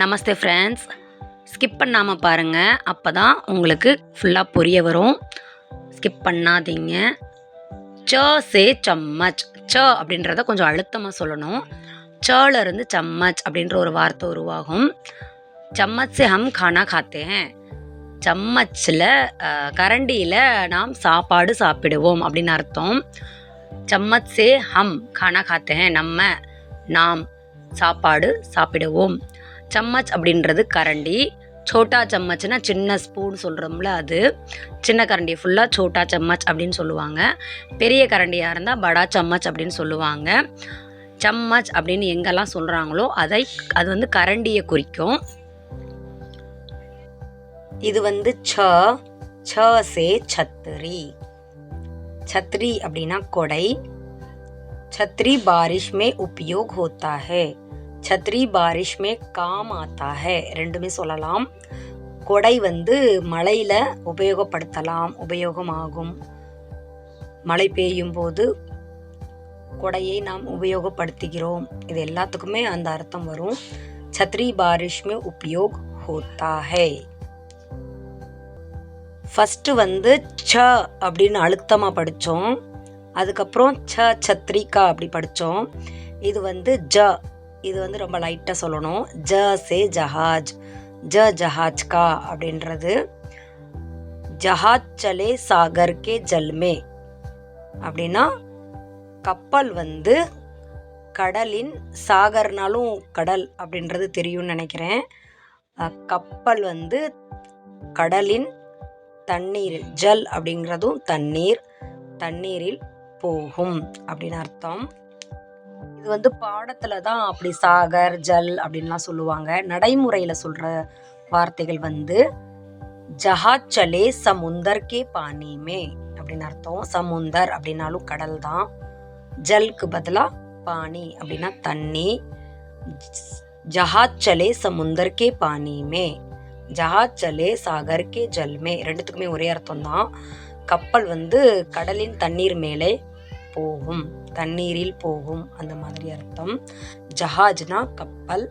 நமஸ்தே friends, skip பண்ணாமல் பாருங்கள். அப்போ தான் உங்களுக்கு ஃபுல்லாக புரிய வரும். ஸ்கிப் பண்ணாதீங்க. ச சே சம்மச். ச அப்படின்றத கொஞ்சம் அழுத்தமாக சொல்லணும். சலேருந்து சம்மச் அப்படின்ற ஒரு வார்த்தை உருவாகும். சம்மச் சே ஹம் கானா காத்தே ஹேன். சம்மச்சில் கரண்டியில் நாம் சாப்பாடு சாப்பிடுவோம் அப்படின்னு அர்த்தம். சம்மச் சே ஹம் கானா காத்தே ஹேன். நாம் சாப்பாடு சாப்பிடுவோம். சம்மச் அப்படின்றது கரண்டி. சோட்டா சம்மச்னா சின்ன ஸ்பூன் சொல்கிறோம்ல, அது சின்ன கரண்டி ஃபுல்லாக சோட்டா சம்மச் அப்படின்னு சொல்லுவாங்க. பெரிய கரண்டியாக இருந்தால் படா சம்மச் அப்படின்னு சொல்லுவாங்க. சம்மச் அப்படின்னு எங்கெல்லாம் சொல்கிறாங்களோ அது வந்து கரண்டியை குறிக்கும். இது வந்து ச சே சத்ரி. சத்ரி அப்படின்னா கொடை. छतरी बारिश में उपयोग होता है. छतरी बारिश में काम आता है. ரெண்டுமே சொல்லலாம். கொடை வந்து மழையில் உபயோகமாகும். மழை பெய்யும் போது கொடையை நாம் உபயோகப்படுத்துகிறோம். இது எல்லாத்துக்குமே அந்த அர்த்தம் வரும். छतरी बारिश में उपयोग होता है. ஃபஸ்ட்டு வந்து ச அப்படின்னு அழுத்தமாக படித்தோம். அதுக்கப்புறம் சத்ரிகா அப்படி படித்தோம். இது வந்து இது வந்து ரொம்ப லைட்டாக சொல்லணும். சே ஜஹாஜ். ஜஹாஜ் கா அப்படின்றது. ஜஹாஜ் சலே சாகர் கே ஜல்மே அப்படின்னா கப்பல் வந்து கடலின், சாகர்னாலும் கடல் அப்படின்றது தெரியும்னு நினைக்கிறேன். கப்பல் வந்து கடலின் தண்ணீரில், ஜல் அப்படிங்கிறதும் தண்ணீரில் போகும் அப்படின்னு அர்த்தம். இது வந்து பாடத்தில் தான் அப்படி சாகர், ஜல் அப்படின்லாம் சொல்லுவாங்க. நடைமுறையில் சொல்கிற வார்த்தைகள் வந்து ஜஹாஜ் சலே சமுந்தர் கே பானி மே அப்படின்னு அர்த்தம். சமுந்தர் அப்படின்னாலும் கடல் தான். ஜல்க்கு பதிலாக பானி அப்படின்னா தண்ணி. ஜஹாஜ் சலே சமுந்தர் கே பானி மே, ஜஹாஜ் சலே சாகர் கே ஜல் மே, ரெண்டுத்துக்குமே ஒரே அர்த்தம் தான். கப்பல் வந்து கடலின் தண்ணீர் மேலே போகும், தண்ணீரில் போகும், அந்த மாதிரி அர்த்தம். ஜஹாஜ்னா கப்பல்.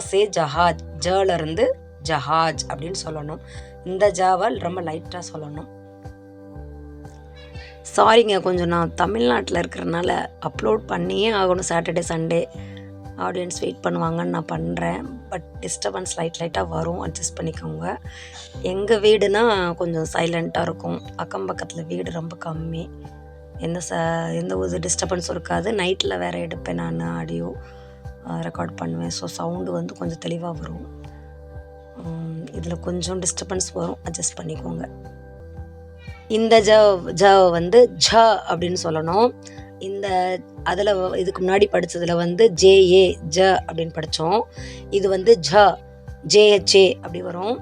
சே ஜஹாஜ். ஜலேருந்து ஜஹாஜ் அப்படின்னு சொல்லணும். இந்த ஜாவல் ரொம்ப லைட்டாக சொல்லணும். சாரிங்க, கொஞ்சம் நான் தமிழ்நாட்டில் இருக்கிறனால அப்லோட் பண்ணியே ஆகணும். சாட்டர்டே சண்டே ஆடியன்ஸ் வெயிட் பண்ணுவாங்கன்னு நான் பண்ணுறேன். பட் டிஸ்டர்பன்ஸ் லைட்டாக வரும், அட்ஜஸ்ட் பண்ணிக்கோங்க. எங்கள் வீடுனா கொஞ்சம் சைலண்ட்டாக இருக்கும். அக்கம் பக்கத்தில் வீடு ரொம்ப கம்மி. எந்த ஒரு டிஸ்டர்பன்ஸும் இருக்காது. நைட்டில் வேறு எடுப்பேன், நான் ஆடியோ ரெக்கார்ட் பண்ணுவேன். ஸோ சவுண்டு வந்து கொஞ்சம் தெளிவாக வரும். இதில் கொஞ்சம் டிஸ்டர்பன்ஸ் வரும், அட்ஜஸ்ட் பண்ணிக்கோங்க. இந்த வந்து ஜ அப்படின்னு சொல்லணும். அதில் இதுக்கு முன்னாடி படித்ததில் வந்து ஜ அப்படின்னு படித்தோம். இது வந்து ஜே அப்படி வரும்.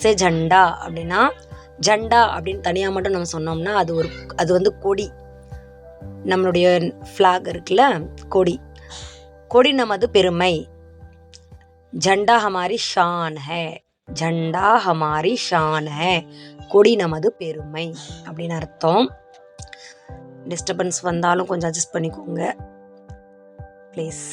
சே ஜண்டா அப்படின்னா, ஜண்டா அப்படின்னு தனியாக மட்டும் நம்ம சொன்னோம்னா அது வந்து கொடி. நம்மளுடைய ஃப்ளாக் இருக்குல்ல, கொடி நமது பெருமை. ஜண்டா ஹமாரி ஷான் ஹே. ஜண்டா ஹமாரி ஷான் ஹே, கொடி நமது பெருமை அப்படின்னு அர்த்தம். டிஸ்டர்பன்ஸ் வந்தாலும் கொஞ்சம் அட்ஜஸ்ட் பண்ணிக்கோங்க ப்ளீஸ்.